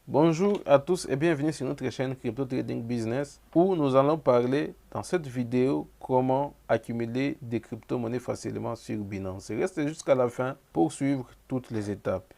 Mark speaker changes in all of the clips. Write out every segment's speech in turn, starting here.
Speaker 1: Bonjour à tous et bienvenue sur notre chaîne Crypto Trading Business où nous allons parler dans cette vidéo comment accumuler des crypto-monnaies facilement sur Binance. Restez jusqu'à la fin pour suivre toutes les étapes.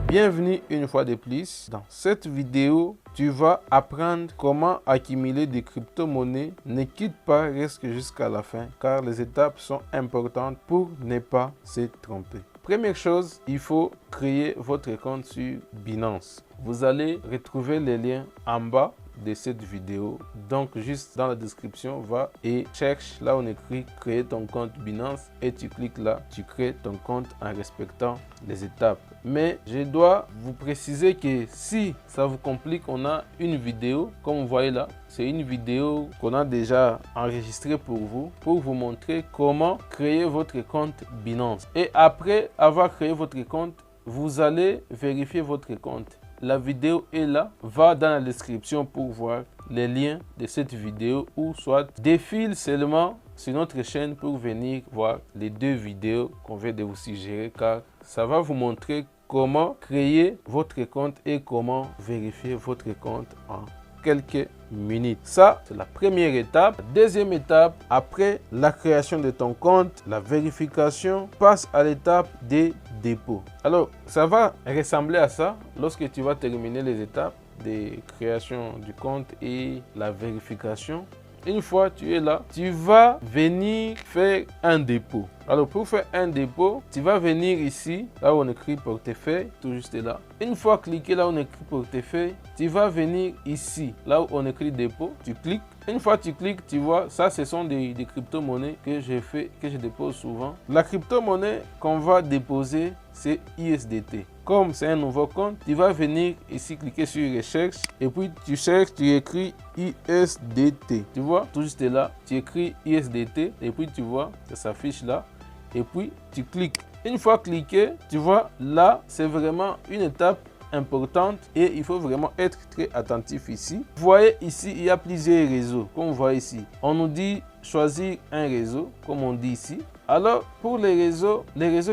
Speaker 1: Bienvenue une fois de plus. Dans cette vidéo, tu vas apprendre comment accumuler des crypto-monnaies. Ne quitte pas, reste jusqu'à la fin car les étapes sont importantes pour ne pas se tromper. Première chose, il faut créer votre compte sur Binance. Vous allez retrouver les liens en bas de cette vidéo. Donc juste dans la description, va et cherche là où on écrit créer ton compte Binance et tu cliques là, tu crées ton compte en respectant les étapes. Mais je dois vous préciser que si ça vous complique, on a une vidéo comme vous voyez là. C'est une vidéo qu'on a déjà enregistrée pour vous montrer comment créer votre compte Binance. Et après avoir créé votre compte, vous allez vérifier votre compte. La vidéo est là, va dans la description pour voir les liens de cette vidéo ou soit défile seulement sur notre chaîne pour venir voir les deux vidéos qu'on vient de vous suggérer car ça va vous montrer comment créer votre compte et comment vérifier votre compte en quelques minutes. Ça, c'est la première étape. Deuxième étape, après la création de ton compte, la vérification, passe à l'étape des dépôts. Alors, ça va ressembler à ça lorsque tu vas terminer les étapes de création du compte et la vérification. Une fois tu es là, tu vas venir faire un dépôt. Alors pour faire un dépôt, tu vas venir ici, là où on écrit portefeuille, tout juste là. Une fois cliqué là où on écrit portefeuille, tu vas venir ici, là où on écrit dépôt, tu cliques. Une fois tu cliques, tu vois, ça ce sont des crypto-monnaies que je dépose souvent. La crypto-monnaie qu'on va déposer, c'est USDT. Comme c'est un nouveau compte, tu vas venir ici cliquer sur recherche et puis tu cherches, tu écris USDT. Tu vois, tout juste là, tu écris USDT et puis tu vois, ça s'affiche là et puis tu cliques. Une fois cliqué, tu vois, là, c'est vraiment une étape importante et il faut vraiment être très attentif ici. Vous voyez ici, il y a plusieurs réseaux. Comme vous voyez ici, on nous dit choisir un réseau, comme on dit ici. Alors, pour les réseaux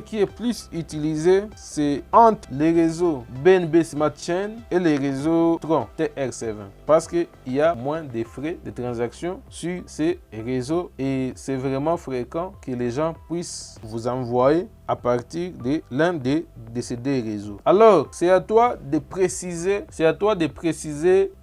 Speaker 1: qui est plus utilisé, c'est entre les réseaux BNB Smart Chain et les réseaux Tron TRC20. Parce qu'il y a moins de frais de transaction sur ces réseaux et c'est vraiment fréquent que les gens puissent vous envoyer à partir de l'un de ces deux réseaux. Alors, c'est à toi de préciser,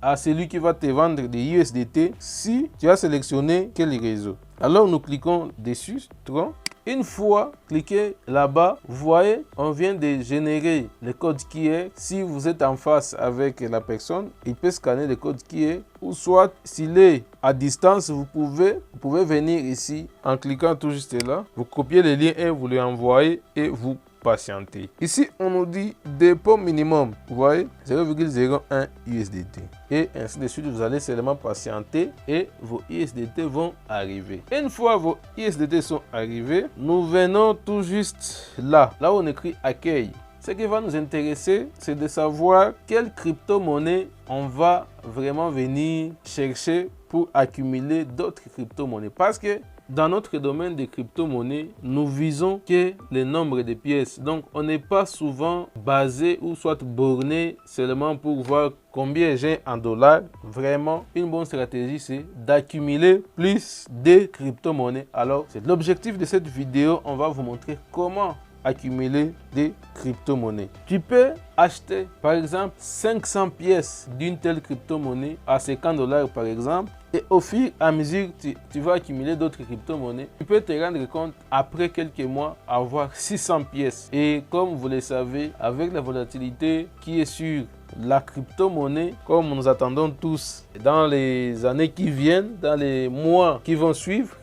Speaker 1: à celui qui va te vendre des USDT si tu as sélectionné quel réseau. Alors, nous cliquons dessus, Tron. Une fois cliqué là-bas, vous voyez, on vient de générer le code QR. Si vous êtes en face avec la personne, il peut scanner le code QR. Ou soit, s'il est à distance, vous pouvez venir ici en cliquant tout juste là. Vous copiez le lien et vous l'envoyez et vous patienter. Ici, on nous dit dépôt minimum. Vous voyez, 0,01 USDT. Et ainsi de suite, vous allez seulement patienter et vos USDT vont arriver. Une fois vos USDT sont arrivés, nous venons tout juste là où on écrit accueil. Ce qui va nous intéresser, c'est de savoir quelle crypto-monnaie on va vraiment venir chercher pour accumuler d'autres crypto-monnaies. Parce que dans notre domaine de crypto-monnaies, nous visons que le nombre de pièces. Donc, on n'est pas souvent basé ou soit borné seulement pour voir combien j'ai en dollars. Vraiment, une bonne stratégie, c'est d'accumuler plus de crypto-monnaies. Alors, c'est l'objectif de cette vidéo. On va vous montrer comment accumuler des crypto-monnaies. Tu peux acheter par exemple 500 pièces d'une telle crypto-monnaie à 50 $ par exemple. Et au fur et à mesure que tu vas accumuler d'autres crypto-monnaies, tu peux te rendre compte après quelques mois avoir 600 pièces. Et comme vous le savez, avec la volatilité qui est sur la crypto-monnaie, comme nous attendons tous dans les années qui viennent, dans les mois qui vont suivre,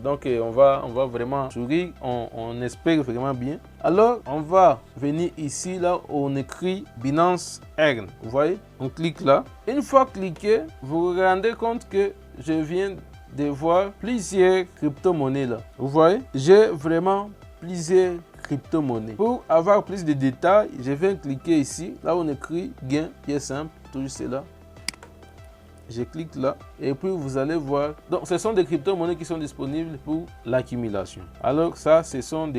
Speaker 1: donc on va vraiment sourire, on espère vraiment bien. Alors on va venir ici là où on écrit Binance Earn. Vous voyez, on clique là. Une fois cliqué, vous vous rendez compte que je viens de voir plusieurs crypto-monnaies là. Vous voyez, j'ai vraiment plusieurs crypto-monnaies. Pour avoir plus de détails, je vais cliquer ici, là où on écrit gain, qui est simple. tout juste là. Je clique là et puis vous allez voir. Donc, ce sont des crypto-monnaies qui sont disponibles pour l'accumulation. Alors ça, ce sont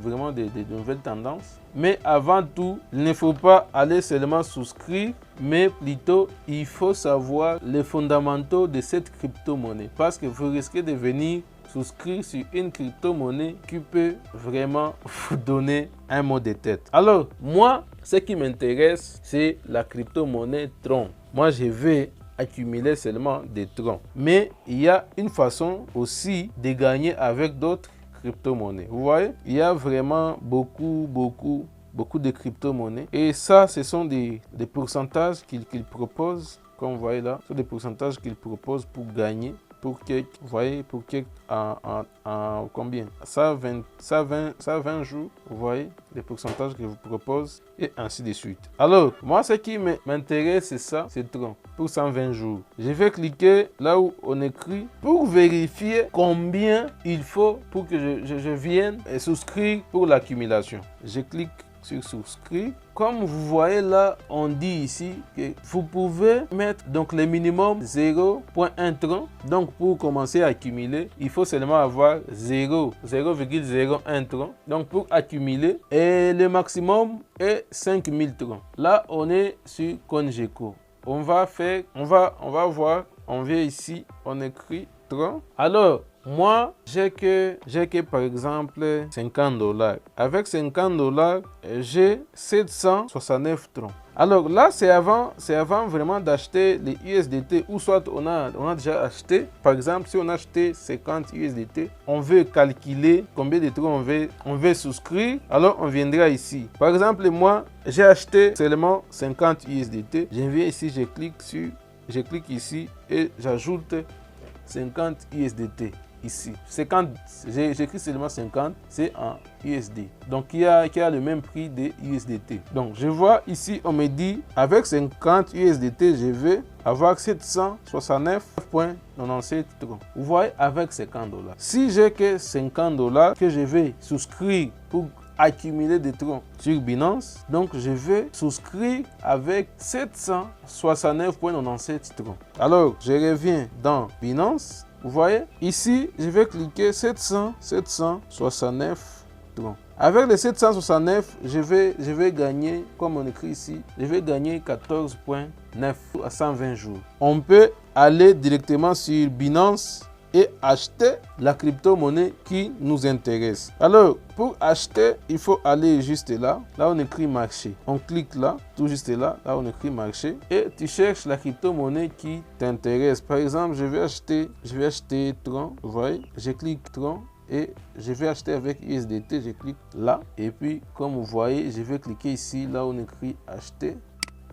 Speaker 1: vraiment des nouvelles tendances. Mais avant tout, il ne faut pas aller seulement souscrire, mais plutôt il faut savoir les fondamentaux de cette crypto-monnaie. Parce que vous risquez de venir souscrire sur une crypto-monnaie qui peut vraiment vous donner un mot de tête. Alors, moi, ce qui m'intéresse, c'est la crypto-monnaie Tron. Moi, je vais accumuler seulement des troncs. Mais il y a une façon aussi de gagner avec d'autres crypto-monnaies. Vous voyez, il y a vraiment beaucoup de crypto-monnaies. Et ça, ce sont des pourcentages qu'ils proposent. Comme vous voyez là, ce sont des pourcentages qu'ils proposent pour gagner. Pour quelques, vous voyez, pour quelques, en combien? Ça 20 jours, vous voyez, les pourcentages que je vous propose et ainsi de suite. Alors, moi, ce qui m'intéresse, c'est ça, c'est Tron, pour 120 jours. Je vais cliquer là où on écrit pour vérifier combien il faut pour que je vienne souscrire pour l'accumulation. Je clique sur souscrire. Comme vous voyez là, on dit ici que vous pouvez mettre donc le minimum 0.1 tron. Donc pour commencer à accumuler, il faut seulement avoir 0,01 tron. Donc pour accumuler, et le maximum est 5000 trons. Là, on est sur CoinGecko. On va voir, on vient ici, on écrit tron. Alors, moi, j'ai que par exemple 50 $. Avec 50 $, j'ai 769 troncs. Alors là, c'est avant vraiment d'acheter les USDT ou soit on a déjà acheté. Par exemple, si on a acheté 50 USDT, on veut calculer combien de troncs on veut souscrire. Alors, on viendra ici. Par exemple, moi, j'ai acheté seulement 50 USDT. Je viens ici, je clique ici et j'ajoute 50 USDT. Ici, 50, j'écris seulement 50, c'est en USD. Donc, qui a le même prix des USDT. Donc, je vois ici, on me dit, avec 50 USDT, je vais avoir 769,97 troncs. Vous voyez, avec 50 $. Si j'ai que 50 $ que je vais souscrire pour accumuler des troncs sur Binance, donc je vais souscrire avec 769,97 troncs. Alors, je reviens dans Binance. Vous voyez, ici, je vais cliquer 769 troncs. Avec les 769, je vais gagner, comme on écrit ici, je vais gagner 14,9 à 120 jours. On peut aller directement sur Binance et acheter la crypto-monnaie qui nous intéresse. Alors, pour acheter, il faut aller juste là. Là, on écrit marché. On clique là, tout juste là. Là, on écrit marché. Et tu cherches la crypto-monnaie qui t'intéresse. Par exemple, je vais acheter Tron. Vous voyez, je clique Tron. Et je vais acheter avec USDT. Je clique là. Et puis, comme vous voyez, je vais cliquer ici. Là, on écrit acheter.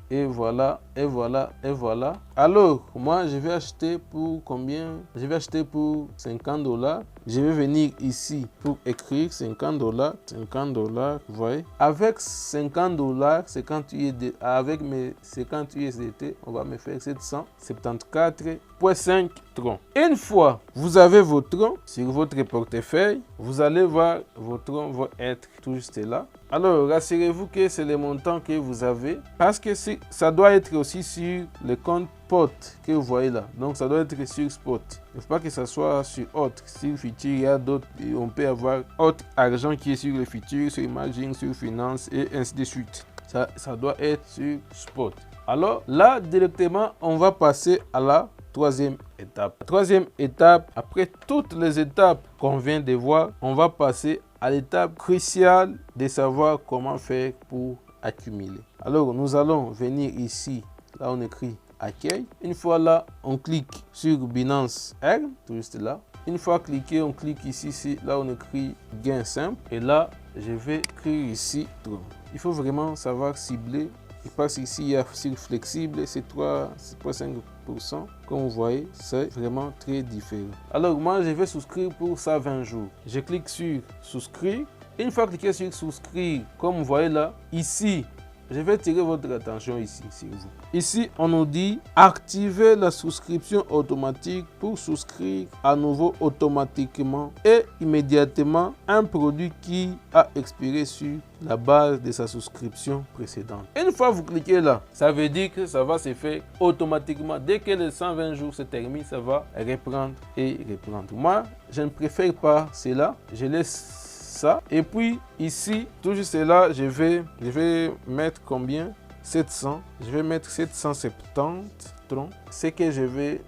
Speaker 1: Et voilà, et voilà, et voilà. Alors, moi, je vais acheter pour combien? Je vais acheter pour 50 $. Je vais venir ici pour écrire 50 $. 50 $, vous voyez. Avec 50 $, 50 USD, avec mes 50 USDT, on va me faire 774,5 troncs. Une fois vous avez vos troncs sur votre portefeuille, vous allez voir vos troncs vont être tout juste là. Alors, rassurez-vous que c'est le montant que vous avez parce que ça doit être aussi sur le compte Spot que vous voyez là. Donc, ça doit être sur Spot. Il ne faut pas que ça soit sur autre. Sur Futur, il y a d'autres. On peut avoir autre argent qui est sur le Futur, sur Imagine, sur Finance et ainsi de suite. Ça doit être sur Spot. Alors, là, directement, on va passer à la troisième étape. Troisième étape, après toutes les étapes qu'on vient de voir, on va passer à l'étape cruciale de savoir comment faire pour accumuler. Alors, nous allons venir ici. Là, on écrit accueil. Une fois là, on clique sur Binance R, tout juste là. Une fois cliqué, on clique ici, là, on écrit gain simple. Et là, je vais écrire ici Tron. Il faut vraiment savoir cibler. Il passe ici, il y a sur flexible, c'est 3,5%. Comme vous voyez, c'est vraiment très différent. Alors, moi, je vais souscrire pour 120 jours. Je clique sur souscrire. Une fois cliqué sur souscrire, comme vous voyez là, ici, je vais tirer votre attention ici, s'il vous plaît. Ici, on nous dit activer la souscription automatique pour souscrire à nouveau automatiquement et immédiatement un produit qui a expiré sur la base de sa souscription précédente. Une fois vous cliquez là, ça veut dire que ça va se faire automatiquement. Dès que les 120 jours se terminent, ça va reprendre et reprendre. Moi, je ne préfère pas cela. Je laisse ça. Et puis ici, toujours cela, je vais mettre combien? 700. Je vais mettre 770 troncs. C'est que je vais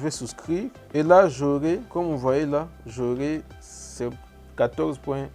Speaker 1: souscrire. Et là, j'aurai, comme vous voyez là, j'aurai 14,9.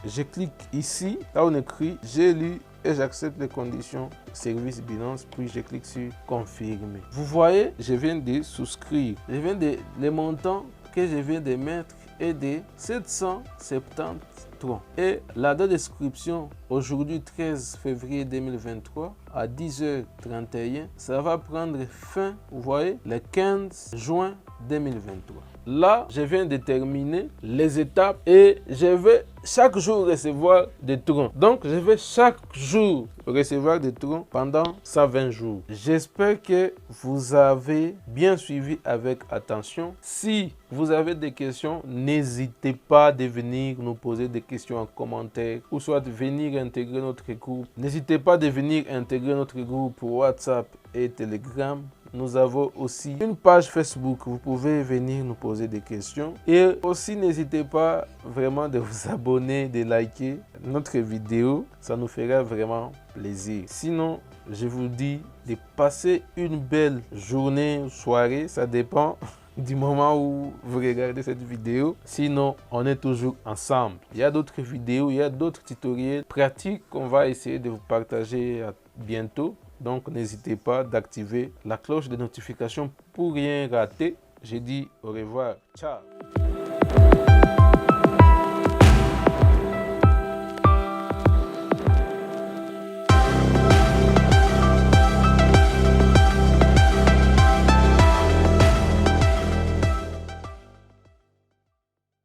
Speaker 1: Je clique ici, là on écrit j'ai lu et j'accepte les conditions service Binance, puis je clique sur confirmer. Vous voyez, je viens de souscrire. Je viens de les montants que je viens de mettre est de 770 troncs. Et la date d'inscription aujourd'hui 13 février 2023 à 10h31, ça va prendre fin, vous voyez, le 15 juin 2023. Là, je viens de terminer les étapes et je vais chaque jour recevoir des troncs. Donc, je vais chaque jour recevoir des troncs pendant 120 jours. J'espère que vous avez bien suivi avec attention. Si vous avez des questions, n'hésitez pas de venir nous poser des questions en commentaire ou soit de venir intégrer notre groupe. N'hésitez pas de venir intégrer notre groupe WhatsApp et Telegram. Nous avons aussi une page Facebook. Vous pouvez venir nous poser des questions. Et aussi, n'hésitez pas vraiment de vous abonner, de liker notre vidéo. Ça nous fera vraiment plaisir. Sinon, je vous dis de passer une belle journée ou soirée. Ça dépend du moment où vous regardez cette vidéo. Sinon, on est toujours ensemble. Il y a d'autres vidéos, il y a d'autres tutoriels pratiques qu'on va essayer de vous partager bientôt. Donc, n'hésitez pas d'activer la cloche de notification pour rien rater. Je dis au revoir. Ciao.